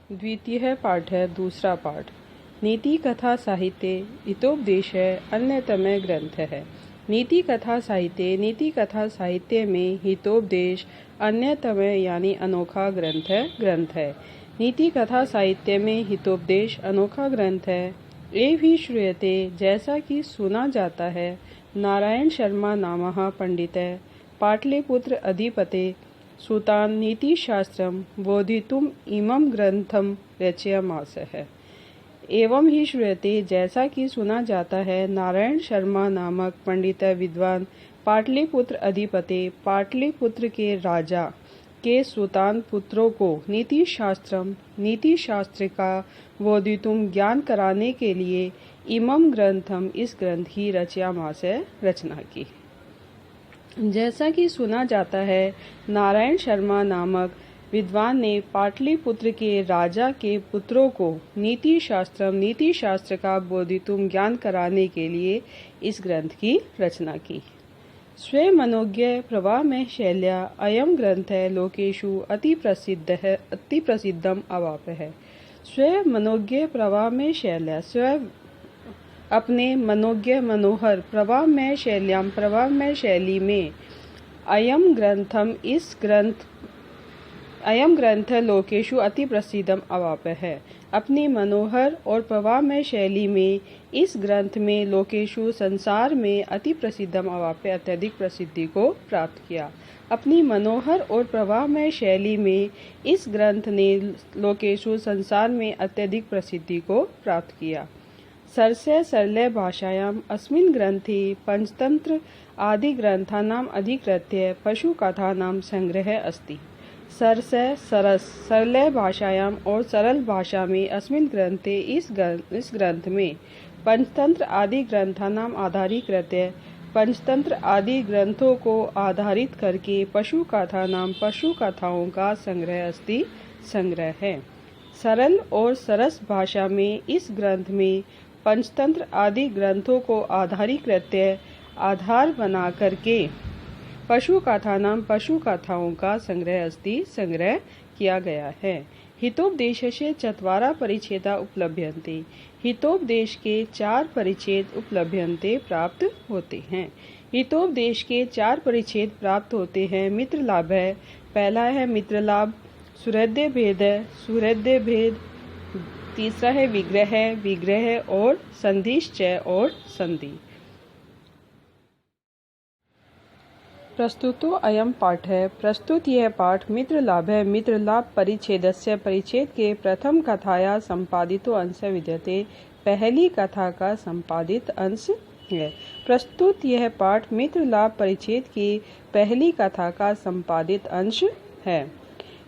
द्वितीय पाठ है दूसरा पाठ। नीति कथा साहित्य हितोपदेश अन्यतम ग्रंथ है। नीति कथा साहित्य में हितोपदेश अन्यतम यानी अनोखा ग्रंथ है। नीति कथा साहित्य में हितोपदेश अनोखा ग्रंथ है। ये भी श्रूयते जैसा कि सुना जाता है। नारायण शर्मा नामः पंडित पाटलिपुत्र अधिपते सुतान नीतिशास्त्रम बोधितुम इमं ग्रंथम रचयामासः। एवं ही श्रूयते जैसा कि सुना जाता है। नारायण शर्मा नामक पंडित विद्वान पाटलिपुत्र अधिपति पाटलिपुत्र के राजा के सुतान पुत्रों को नीतिशास्त्र का बोधितुम ज्ञान कराने के लिए इमं ग्रंथम इस ग्रंथ की रचना की। जैसा कि सुना जाता है, नारायण शर्मा नामक विद्वान ने पाटलिपुत्र के राजा के पुत्रों को नीतिशास्त्र का बोधितुम ज्ञान कराने के लिए इस ग्रंथ की रचना की। स्वे मनोज्ञ प्रवाह में शैल्या अयम ग्रंथ लोकेषु अति प्रसिद्धम अवाप है। स्वे मनोज्ञ प्रवाह में शैल्या अपने मनोज्ञ मनोहर प्रवाह में शैली में अयम ग्रंथ लोकेषु अति प्रसिद्धम अवाप है। अपनी मनोहर और प्रवाह में शैली में इस ग्रंथ में लोकेषु संसार में अति प्रसिद्धम अवाप अत्यधिक प्रसिद्धि को प्राप्त किया। अपनी मनोहर और प्रवाह में शैली में इस ग्रंथ ने लोकेषु संसार में अत्यधिक प्रसिद्धि को प्राप्त किया। सरसे सरले भाषायाम अस्मिन् ग्रंथे पंचतंत्र आदि ग्रंथानाम अधिकृत्य पशु कथानाम संग्रह अस्ति। सरसे सरले भाषायाम और सरल भाषा में अस्मिन् ग्रंथे इस ग्रंथ में पंचतंत्र आदि ग्रंथानाम आधारीकृत्य पंचतंत्र आदि ग्रंथों को आधारित करके पशु कथाओं का संग्रह है। सरल और सरस भाषा में इस ग्रंथ में पंचतंत्र आदि ग्रंथों को आधार बना करके पशु कथाओं का संग्रह किया गया है। हितोपदेशस्य चत्वारः परिच्छेदा उपलभ्यन्ते। हितोपदेश के 4 परिच्छेद उपलभ्यन्ते प्राप्त होते हैं। हितोपदेश के 4 परिच्छेद प्राप्त होते हैं। मित्र लाभ है, पहला है मित्र लाभ, सुहृदय भेद, तीसरा है विग्रह और संधिश्चय और संधि। प्रस्तुतो अयम पाठ है। प्रस्तुत यह पाठ मित्र लाभ है। मित्र लाभ परिच्छेदस्य परिच्छेद के प्रथम कथाया संपादितो अंश विद्यते। पहली कथा का संपादित अंश है। प्रस्तुत यह पाठ मित्र लाभ परिच्छेद की पहली कथा का संपादित अंश है।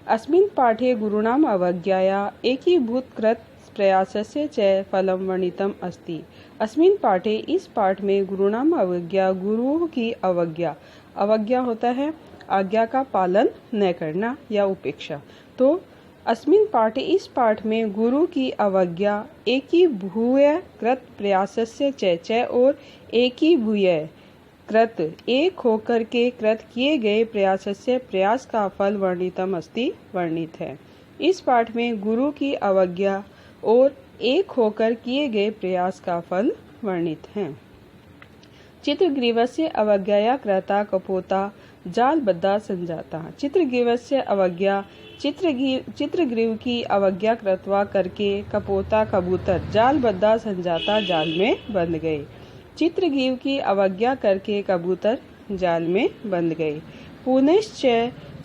अस्मिन् पाठे गुरुणाम अवज्ञाया एकीभूतकृत प्रयासस्य च फलम वर्णितम अस्ति। अस्मिन् पाठे इस पाठ में गुरुणाम अवज्ञा गुरुओं की अवज्ञा होता है आज्ञा का पालन न करना या उपेक्षा। तो अस्मिन् पाठे इस पाठ में गुरु की अवज्ञा एकीभूय कृत प्रयासस्य च और एकीभूय कृत एक होकर के कृत किए गए प्रयास का फल वर्णित है। इस पाठ में गुरु की अवज्ञा और एक होकर किए गए प्रयास का फल वर्णित है। चित्रग्रीवस्य अवज्ञाया कृता कपोता जालबद्धा संजाता। चित्रग्रीवस्य अवज्ञा चित्रग्रीव की अवज्ञा कृत्वा करके कपोता कबूतर जालबद्धा संजाता जाल में बंध गए। चित्रग्रीव की अवज्ञा करके कबूतर जाल में बंध गए। पुनश्च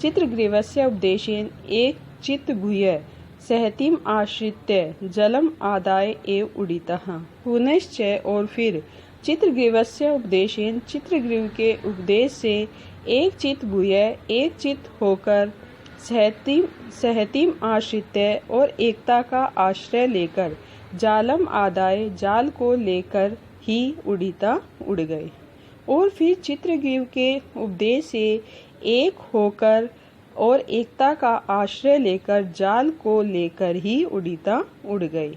चित्रग्रीवस्य उपदेशेन एक चित्तभूय सहतिम आश्रित्य जलम आदाय एव उदितः। पुनश्च और फिर चित्रग्रीवस्य उपदेशेन चित्रग्रीव के उपदेश से एक चित्त होकर सहतिम आश्रित्य और एकता का आश्रय लेकर जालम आदाय जाल को लेकर ही उड़ गए। और फिर चित्रग्रीव के उपदेश से एक होकर और एकता का आश्रय लेकर जाल को लेकर ही उड़ गए।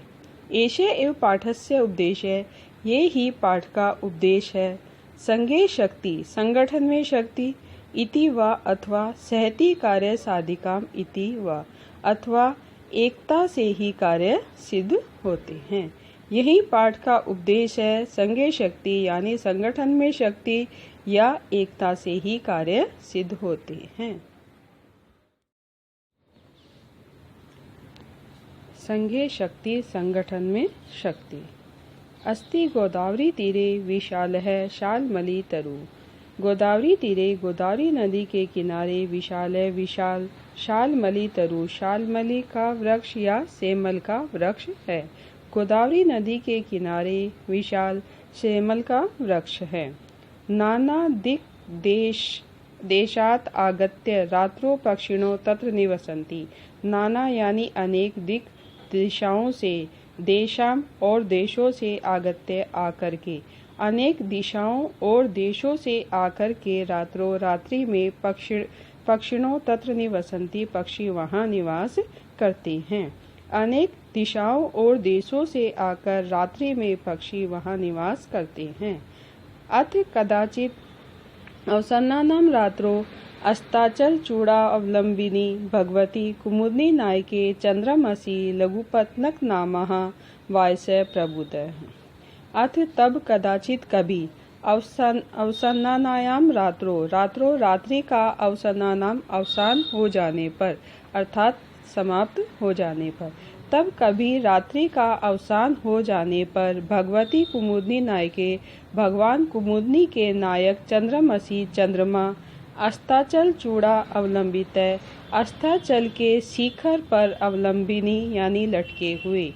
एषः एव पाठस्य उपदेश है, ये ही पाठ का उपदेश है। संगे शक्ति संगठन में शक्ति इति वा अथवा सहति कार्य साधिकाम इति वा अथवा एकता से ही कार्य सिद्ध होते हैं। यही पाठ का उपदेश है। संघे शक्ति यानी संगठन में शक्ति या एकता से ही कार्य सिद्ध होते हैं। संघे शक्ति, संगठन में शक्ति। अस्ति गोदावरी तीरे विशालः शाल्मली तरु। गोदावरी तीरे, गोदावरी नदी के किनारे विशाल शाल्मली तरु, शाल्मली का वृक्ष या सेमल का वृक्ष है। गोदावरी नदी के किनारे विशाल सेमल का वृक्ष है। नाना दिक् देशात आगत्य रात्रो पक्षिणो तत्र निवसन्ति। नाना यानी अनेक दिक् दिशाओं से, देशाम और देशों से आगत्य आकर के, अनेक दिशाओं और देशों से आकर के रात्रो रात्रि में पक्षिणों तत्र निवसन्ति, पक्षी वहाँ निवास करते हैं। अनेक दिशाओं और देशों से आकर रात्रि में पक्षी वहाँ निवास करते हैं। अथ कदाचित अवसन्नानां रात्रो अस्ताचल चूड़ा अवलंबिनी भगवती कुमुदनी नायके चंद्रमसी लघुपत्नक नामः वायस्य प्रबुदः। अथ तब कदाचित कभी अवसन्नानायाम रात्रो रात्रि का अवसन्नानाम अवसान हो जाने पर, अर्थात समाप्त हो जाने पर, तब कभी रात्रि का अवसान हो जाने पर भगवती कुमुदनी नायके, भगवान कुमुदनी के नायक चंद्रमसी चंद्रमा, अस्ताचल चूड़ा अवलंबित है, अस्ताचल के शिखर पर अवलंबिनी यानी लटके हुए,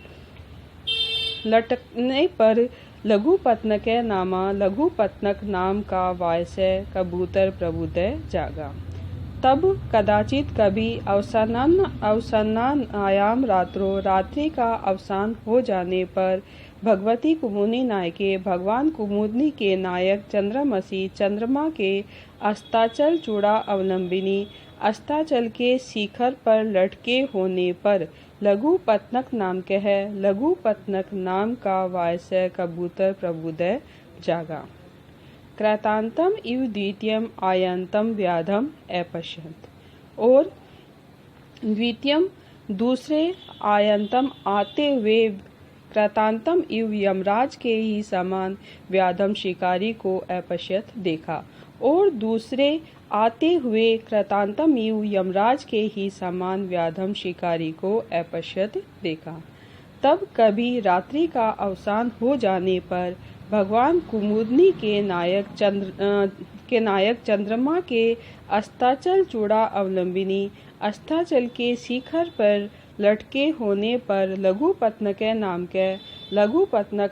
लटकने पर लघुपत्नक नामा, लघुपत्नक नाम का वायस्य कबूतर प्रबुदय जागा। तब कदाचित कभी अवसन्नायाम रात्रो रात्रि का अवसान हो जाने पर भगवती कुमुदनी नायके, भगवान कुमुदनी के नायक चंद्रमसी चंद्रमा के अस्ताचल चूड़ा अवलंबिनी, अस्ताचल के शिखर पर लटके होने पर लघुपत्नक नाम के है, लघुपत्नक नाम का वायस्य कबूतर प्रबुदय जागा। कृतांतम इव द्वितीयम आयंतम व्याधम अपश्यत। और द्वितीयम दूसरे, आयंतम आते हुए, कृतांतम इव यमराज के ही समान, व्याधम शिकारी को अपश्यत देखा। और दूसरे आते हुए कृतांतम इव यमराज के ही समान व्याधम शिकारी को अपश्यत देखा। तब कभी रात्रि का अवसान हो जाने पर भगवान कुमुदनी के नायक चंद्रमा के अस्ताचल चूड़ा अवलंबिनी, अस्ताचल के शिखर पर लटके होने पर लघुपत्नक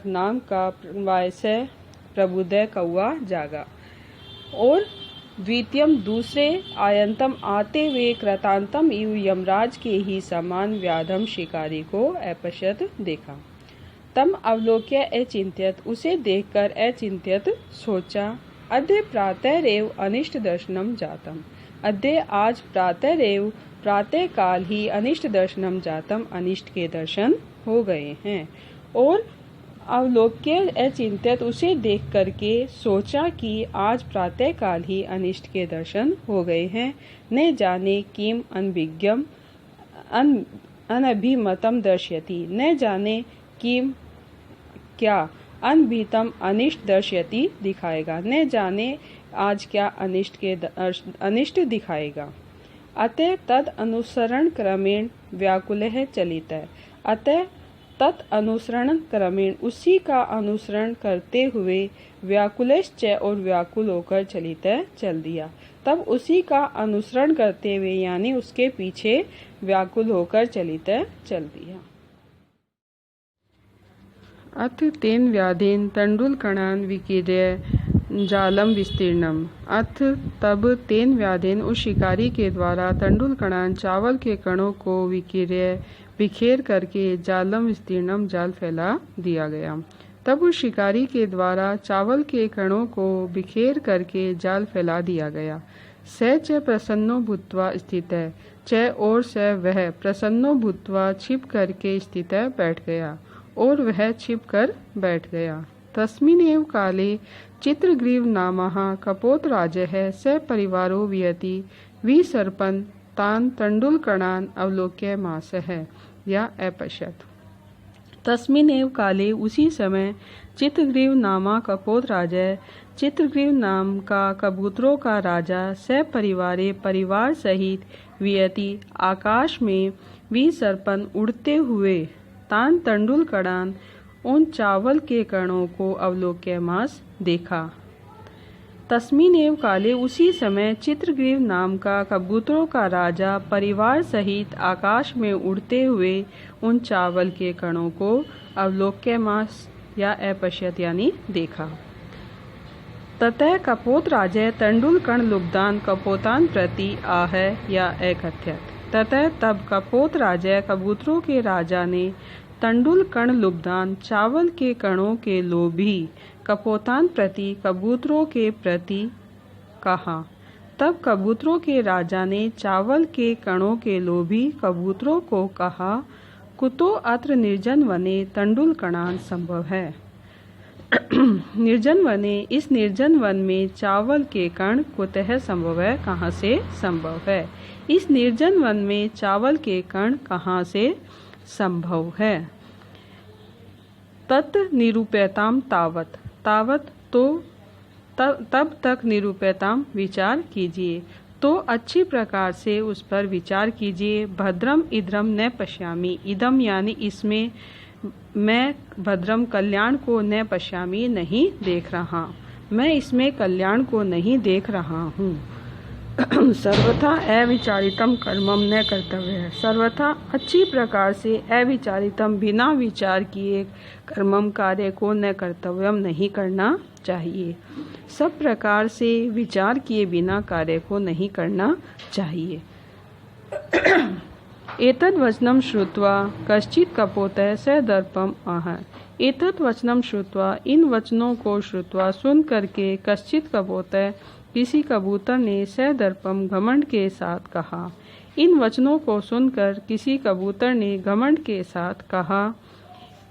नाम का वायस्य प्रबुदय कौआ जागा। और द्वितीयम दूसरे, आयंतम आते हुए, कृतांतम इव यमराज के ही समान व्याधम शिकारी को अपश्यत देखा। तम अवलोक्य अचिंत्यत, उसे देखकर अचिंत्यत सोचा, अद्य प्रातरेव अनिष्ट दर्शनम जातम। अद्य आज प्रातरेव, प्रातः काल ही अनिष्ट दर्शनम जातम, अनिष्ट के दर्शन हो गए हैं। और अवलोक्य अचिंत्यत, उसे देख करके सोचा कि आज प्रातः काल ही अनिष्ट के दर्शन हो गए हैं। न जाने किम अनभिज्ञम अनभिमतम दर्शयति, न जाने किम क्या अनभितम अनिष्ट दर्शयति दिखाएगा, न जाने आज क्या अनिष्ट दिखाएगा। अतः तद अनुसरण क्रमेण व्याकुलः चलितः। अतः तत् अनुसरण क्रमेण, उसी का अनुसरण करते हुए, व्याकुलश्च और व्याकुल होकर चलितः चल दिया। तब उसी का अनुसरण करते हुए यानी उसके पीछे व्याकुल होकर चलितः चल दिया। अथ तेन व्याधेन तंडुलकणान विकीर्य जालम विस्तीर्णम। अथ तब तेन व्याधेन, उस शिकारी के द्वारा, तंडुलकणान चावल के कणों को विकीर्य बिखेर करके जालम विस्तीर्णम जाल फैला दिया गया। तब उस शिकारी के द्वारा चावल के कणों को बिखेर करके जाल फैला दिया गया। स च प्रसन्नो भूत्वा स्थितः, च और स वह, प्रसन्नो भूत्वा छिप करके स्थितः बैठ गया, और वह छिप कर बैठ गया। तस्मिन्नेव काले चित्रग्रीव नामः कपोतराजः स परिवारो वियति विसर्पन् कपोतान तंडुलकणान अवलोक्य मास है या अपश्यत। तस्मिन्नेव काले उसी समय चित्रग्रीव नामा कपोत राजा, चित्रग्रीव नाम का कबूतरों का राजा सपरिवारे परिवार सहित वियति आकाश में विसर्पन उड़ते हुए तान तंडुलकणान उन चावल के कणों को अवलोक्य मास देखा। तस्मिन्नेव काले उसी समय चित्रग्रीव नाम का कबूतरों का राजा परिवार सहित आकाश में उड़ते हुए उन चावल के कणों को अवलोक्य मास या अपश्यत यानी देखा। ततः कपोत राजे तंडुलकण लुब्धान कपोतान प्रति आह या अकथ्यत। ततः तब कपोत राजा कबूतरों के राजा ने तंडुलकण लुब्धान चावल के कणों के लोभी कपोतान प्रति कबूतरों के प्रति कहा। तब कबूतरों के राजा ने चावल के कणों के लोभी कबूतरों को कहा, कुतो अत्र निर्जन वने तंडुलकणान संभव है। निर्जन वने, इस निर्जन वन में चावल के कण कुतः संभव है, कहाँ से संभव है। इस निर्जन वन में चावल के कण कहाँ से संभव है। तत् निरूप्यताम तावत, तावत तो तब तक निरूप्यताम विचार कीजिए, तो अच्छी प्रकार से उस पर विचार कीजिए। भद्रम इद्रम न पश्यामि, इदम यानी इसमें, मैं भद्रम कल्याण को न पश्यामि नहीं देख रहा, मैं इसमें कल्याण को नहीं देख रहा हूँ। सर्वथा अविचारितम कर्मम न कर्तव्य है, सर्वथा अच्छी प्रकार से अविचारितम बिना विचार किए कर्मम कार्य को न कर्तव्यम नहीं करना चाहिए। सब प्रकार से विचार किए बिना कार्य को नहीं करना चाहिए। एतद् वचनम श्रुत्वा कश्चित् कपोतः स दर्पम आह। एतद् वचनम श्रुत्वा, इन वचनों को श्रुत्वा सुन करके कश्चित् कपोतः किसी कबूतर ने सदर्पम घमंड के साथ कहा। इन वचनों को सुनकर किसी कबूतर ने घमंड के साथ कहा,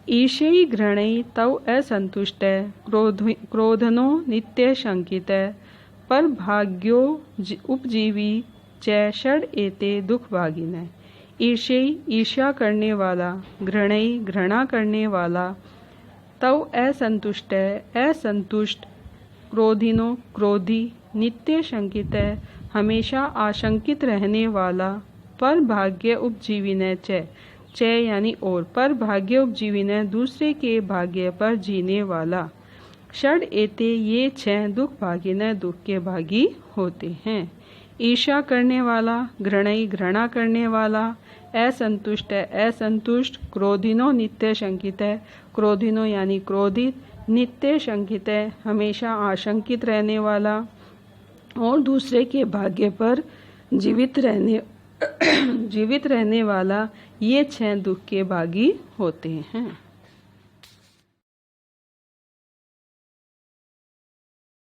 ईर्ष्यि घृणै तव असंतुष्ट क्रोधनो नित्य शंकित पर भाग्यो उपजीवी च षड एते दुख भागिन। ईर्ष्यि ईर्ष्या करने वाला, घृणै घृणा करने वाला, तव असंतुष्ट असंतुष्ट, क्रोधिनो क्रोधी, नित्य शंकित हमेशा आशंकित रहने वाला, पर भाग्य उपजीविन च यानी और, पर भाग्य उपजीविन दूसरे के भाग्य पर जीने वाला, षड एते ये छह दुख भागिन दुख के भागी होते हैं। ईर्ष्या करने वाला, घृणई घृणा करने वाला, असंतुष्ट असंतुष्ट, क्रोधिनो नित्य शंकित क्रोधिनो यानी क्रोधित, नित्य शंकित हमेशा आशंकित रहने वाला, और दूसरे के भाग्य पर जीवित रहने वाला, ये छह दुख के भागी होते हैं।